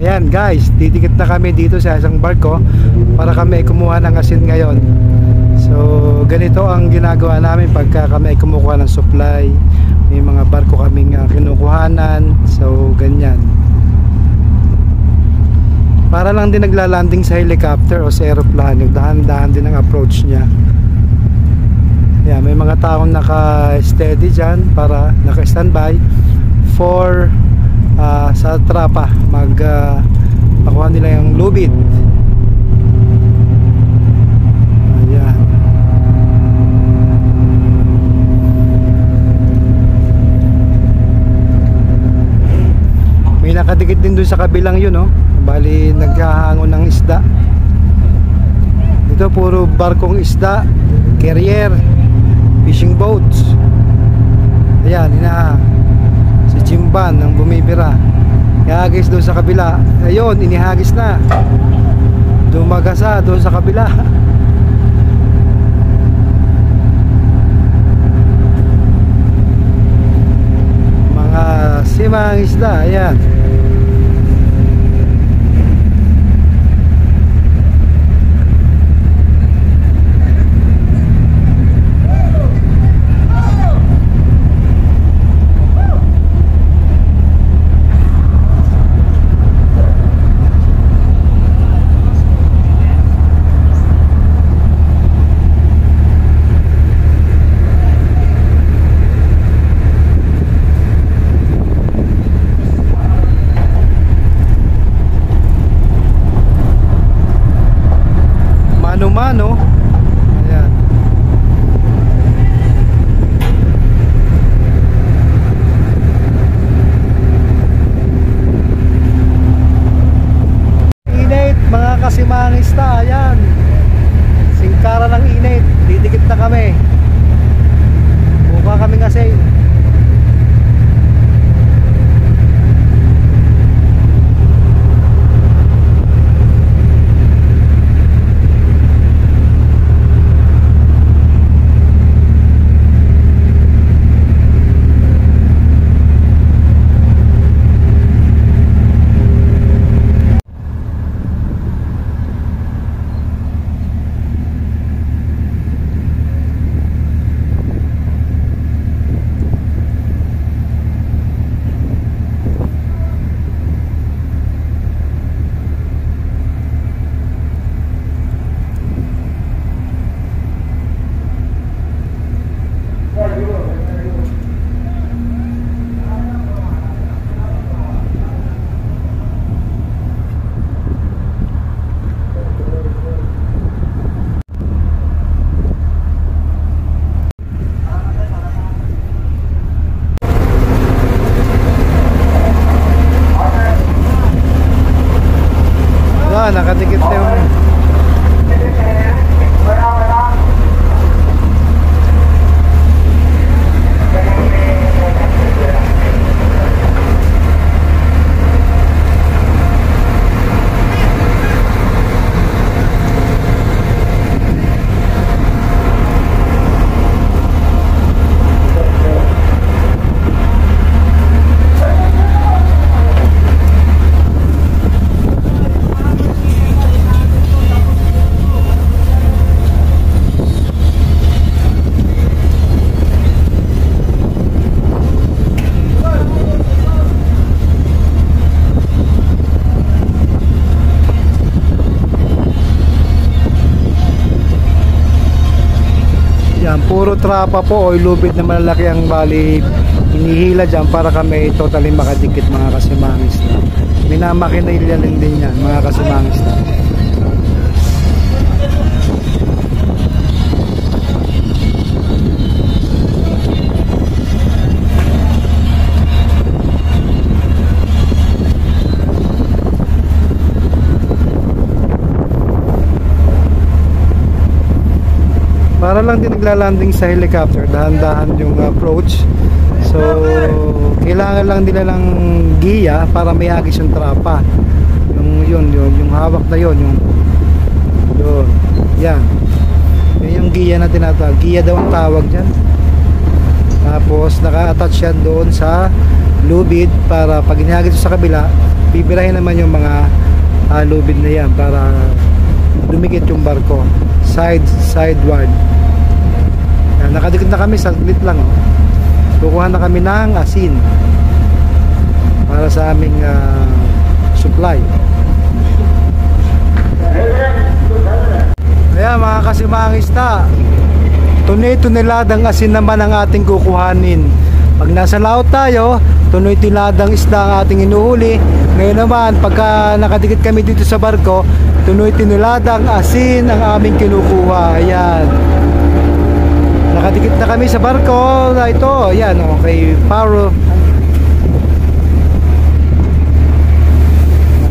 Ayan guys, didikit na kami dito sa isang barko para kami kumuha ng asin ngayon. So ganito ang ginagawa namin pagka kami kumukuha ng supply. May mga barko kaming kinukuhanan. So ganyan. Para lang din naglalanding sa helicopter o sa aeroplano, dahan-dahan din ang approach niya. Ayan, may mga taong naka-steady dyan para naka-standby for sa trapa pakuha nila yung lubid. Ayan. May nakadikit din dun sa kabilang yun, oh. Bali naghahangon ng isda. Dito puro barkong isda, carrier, fishing boats. Ayan, si Jimban ang bumibira. Ihagis doon sa kabila. Ayun, inihagis na. Dumagasa doon sa kabila. Mga simang isda. Ayan. Mano. Ayan. Init mga kasimangista. Ayan. Singkara ng init. Didikit na kami. Buka kami kasi. Nakadikit na yung puro trapa po o lubid na malalaki ang bali hinihila dyan para kami totally makadikit mga kasimangis na. Minamakinilya din yan mga kasimangis na. Para lang din naglalanding sa helicopter, dahan-dahan yung approach. So kailangan lang nila ng giya para may agis yung trapa. Yung hawak na yun, yan. Yun yung giya na tinatawag. Giya daw ang tawag dyan. Tapos naka-attach yan doon sa lubid para pag inihagis sa kabila, bibirahin naman yung mga lubid na yan para dumikit yung barko sideward. Nakadikit na kami, saglit lang, oh. Kukuha na kami ng asin para sa aming supply. Kaya mga kasimangista, tunay-tuniladang asin naman ang ating kukuhanin. Pag nasa laot tayo, tunoy-tuniladang isda ang ating inuhuli. Ngayon naman, pagka nakadikit kami dito sa barko, tunoy-tuniladang asin ang aming kinukuha. Ayan, nakadikit na kami sa barko na ito. Ayan, okay, Paro.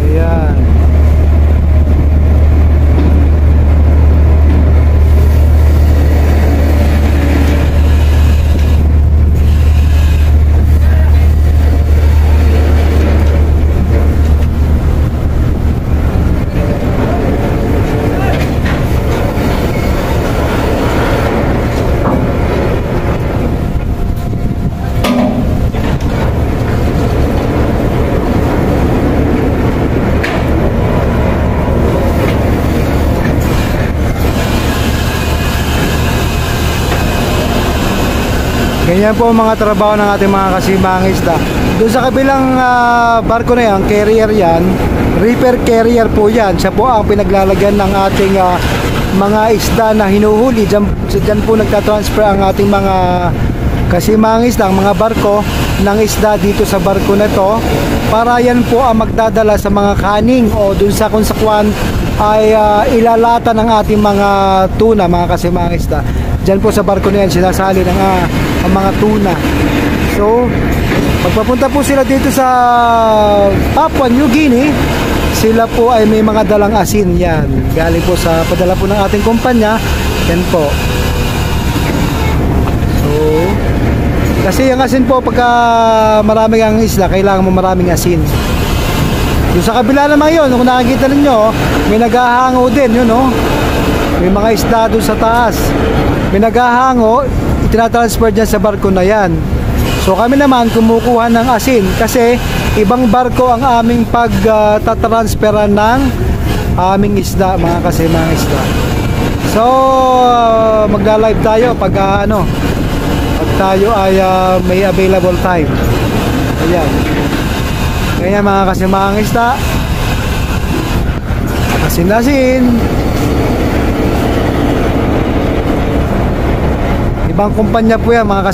Ayan. Ganyan po mga trabaho ng ating mga kasimangisda. Doon sa kabilang barko na yan, carrier yan, reefer carrier po yan. Siya po ang pinaglalagyan ng ating mga isda na hinuhuli. Diyan po nagtatransfer ang ating mga kasimangisda, ang mga barko ng isda dito sa barko na to, para yan po ang magdadala sa mga kaning o doon sa konsakwan ay ilalata ng ating mga tuna, mga kasimangisda. Diyan po sa barko na yan sinasali ng ang mga tuna. So pagpapunta po sila dito sa Papua New Guinea, sila po ay may mga dalang asin yan. Galing po sa padala po ng ating kumpanya. Yan po. So kasi yung asin po, pagka maraming ang isla, kailangan mo maraming asin. Doon sa kabila naman yun, kung nakikita ninyo, may naghahango din yun, no? May mga isda doon sa taas, may naghahango, itinatransfer dyan sa barko na yan. So kami naman kumukuha ng asin kasi ibang barko ang aming pagtatransferan ng aming isda, mga kasimang isda. So magla-live tayo pag pag tayo ay may available time. Ayan. Kaya mga kasimang isda, asin-asin. Ibang kumpanya po yan mga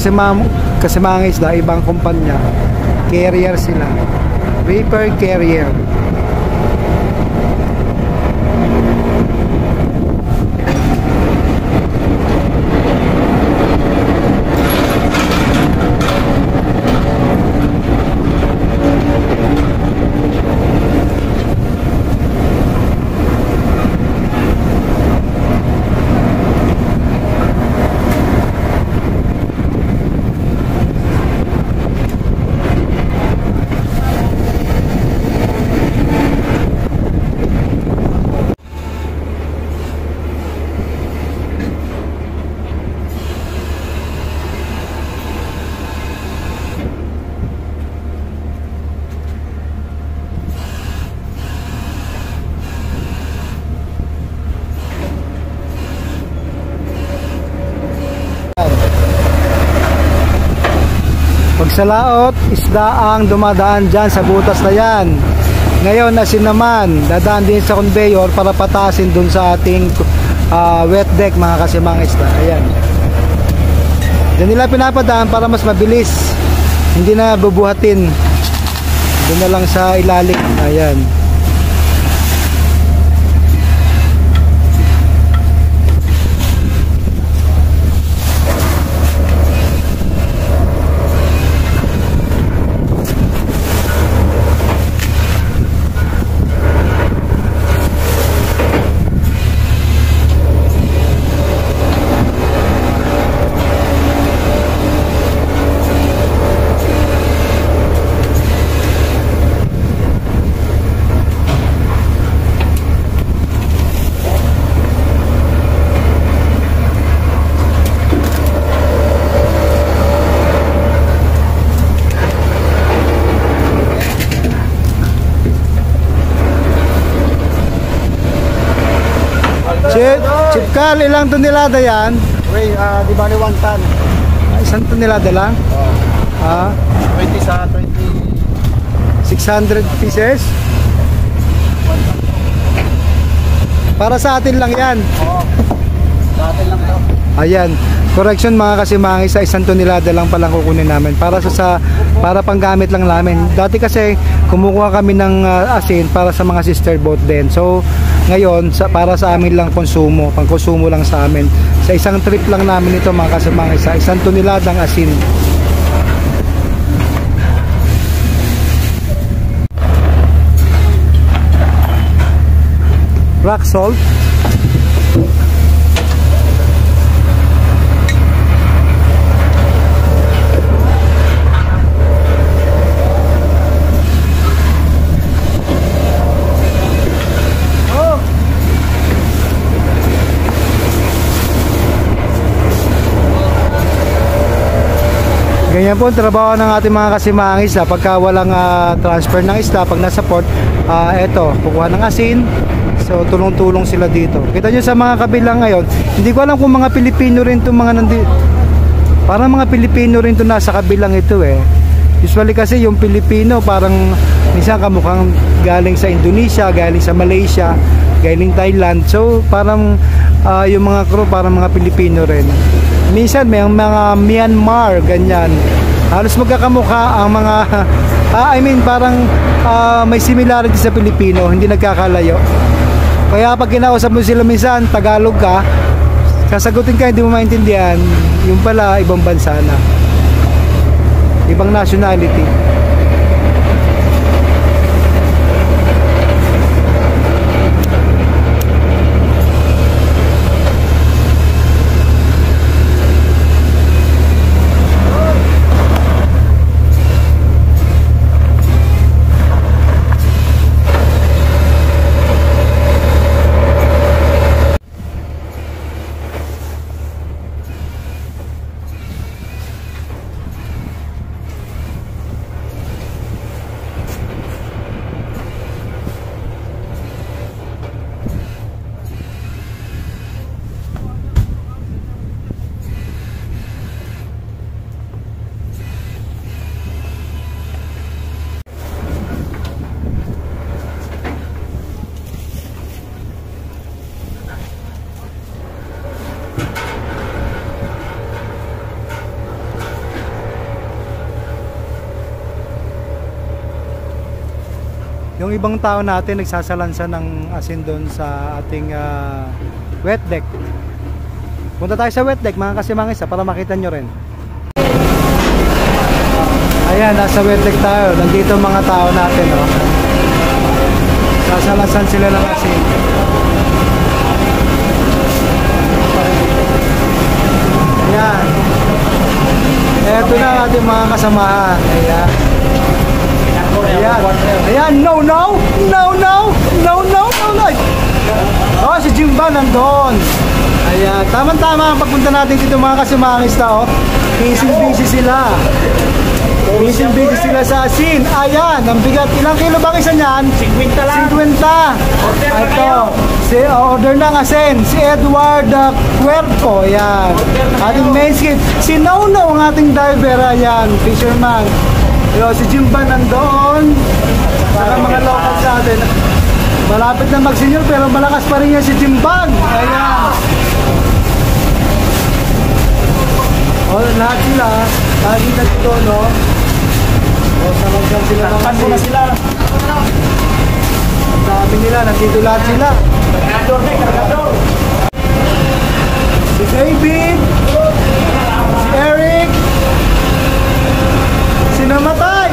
kasimang isda, ibang kumpanya. Carrier sila, reefer carrier. Pag sa laot, isda ang dumadaan dyan sa butas na yan. Ngayon asin naman, dadaan din sa conveyor para patasin dun sa ating wet deck, mga kasimang isda. Ayan. Diyan nila pinapadaan para mas mabilis, hindi na bubuhatin. Doon na lang sa ilalim. Ayan. Chip Carl, ilang tonelada yan? Wait, di ba ni 1 ton? Isang tonelada lang? Oh. 20 sa 20. 600 pieces? Para sa atin lang yan. Oo. Sa atin lang to. Ayan, correction mga kasimangis, sa isang tonelada lang palang kukunin namin para para panggamit lang namin. Dati kasi kumukuha kami ng asin para sa mga sister boat din. So ngayon para sa amin lang konsumo, pangkonsumo lang sa amin. Sa isang trip lang namin ito mga kasimangis, sa isang toneladang asin. Rock salt. Ganyan po ang trabaho ng ating mga kasimangis pagka walang transfer ng isda, pag nasa port, eto, kukuha ng asin. So tulong-tulong sila dito. Kita nyo sa mga kabilang ngayon, hindi ko alam kung mga Pilipino rin itong mga parang mga Pilipino rin ito nasa kabilang ito eh. Usually kasi yung Pilipino parang minsan kamukhang galing sa Indonesia, galing sa Malaysia, galing Thailand. So parang yung mga crew parang mga Pilipino rin. Minsan may mga Myanmar, ganyan. Halos magkakamukha ang mga parang may similarity sa Pilipino, hindi nagkakalayo. Kaya pag kinausap mo sila minsan, Tagalog ka, sasagutin ka, hindi mo maintindihan, yung pala ibang bansa na, ibang nationality. Yung ibang tao natin nagsasalansa ng asin doon sa ating wet deck. Punta tayo sa wet deck mga kasimangis para makita nyo rin. Ayan, nasa wet deck tayo. Nandito mga tao natin, oh. Sasalansan sila ng asin. Ayan. Eto na ating mga kasamahan. Ayan. Ayan. Ayan, no. Oh, si Jimba nandun. Ayan, tama-tama ang pagpunta natin dito mga kasimangis na, oh. Busy sila. Busy sila sa asin. Ayan, ang bigat. Ilang kilo bang isa niyan? 50 lang. 50. Ito. Order ng asin. Si Edward Cuerpo. Ayan. Ating main skip. Si Nono ang ating diver. Ayan, fisherman. Si Jimba nandoon. Para mga local sa atin. Malapit na mag-senior pero malakas pa rin yan si Jimban. Ayan. Lahat sila. Lagi na dito, no? Samantan sila ng Takpan mo na sila. Ang dami nila. Nandito lahat sila. Kargador. Si David. Si Eric. Si Namatay.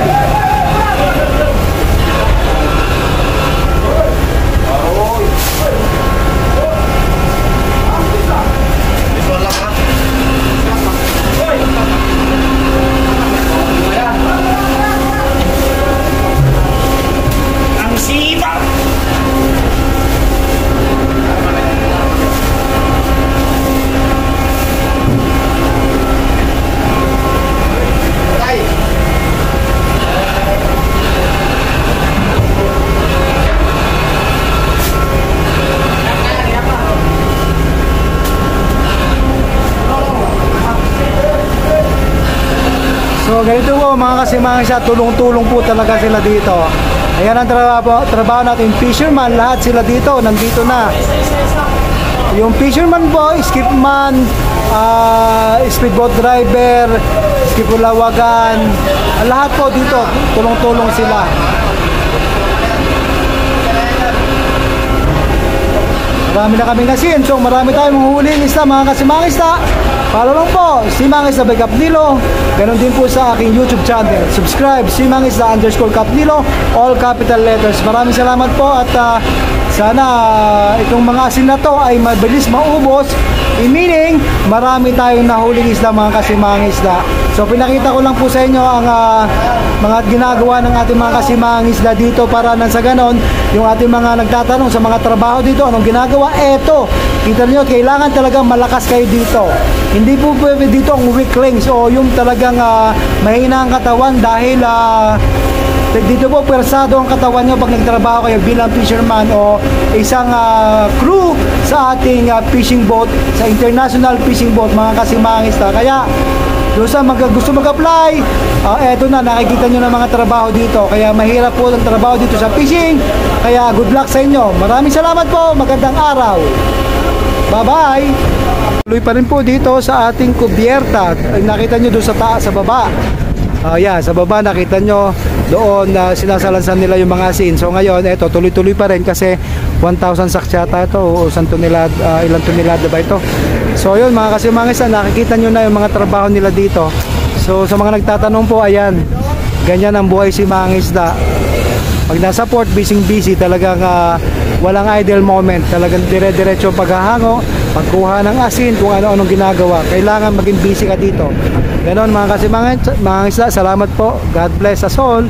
Ang sibak. mga kasimangisa, tulong-tulong po talaga sila dito. Ayan ang trabaho natin, fisherman, lahat sila dito, nandito na. Yung fisherman boy, skipman, speedboat driver, skipulawagan, lahat po dito, tulong-tulong sila. Marami na kaming asin, so marami tayong huhuling isda mga kasimangista. Follow lang po, Simangista by Kapnilo. Ganon din po sa aking YouTube channel. Subscribe, Simangista_Kapnilo, all capital letters. Maraming salamat po at sana itong mga asin na to ay mabilis maubos. Meaning, marami tayong nahuling isda mga kasimangisda. So pinakita ko lang po sa inyo ang mga ginagawa ng ating mga kasimangisda dito para nang sa ganon, yung ating mga nagtatanong sa mga trabaho dito, anong ginagawa? Eto, kita niyo, kailangan talagang malakas kayo dito. Hindi po pwede dito ang weaklings o yung talagang mahina ang katawan dahil dito po persado ang katawan nyo pag nagtrabaho kayo bilang fisherman o isang crew sa ating fishing boat, sa international fishing boat mga kasimangista. Kaya doon sa gusto mag-apply, eto na, nakikita nyo na mga trabaho dito. Kaya mahirap po ang trabaho dito sa fishing. Kaya good luck sa inyo. Maraming salamat po. Magandang araw. Bye-bye. Tuloy pa rin po dito sa ating kubyerta. Nakita nyo doon sa taas, sa baba. Yan, sa baba nakita nyo doon sinasalansan nila yung mga asin. So ngayon, eto, tuloy-tuloy pa rin kasi 1,000 sacks yata ito o ilang tonelada ba ito. So yun mga kasimangista, nakikita nyo na yung mga trabaho nila dito. So sa mga nagtatanong po, ayan, ganyan ang buhay si mangisda. Pag nasa port, busy talagang walang idle moment. Talagang dire-diretso paghahango, pagkuha ng asin, kung ano-anong ginagawa. Kailangan maging busy ka dito. Ganon mga kasimangista, salamat po. God bless us all.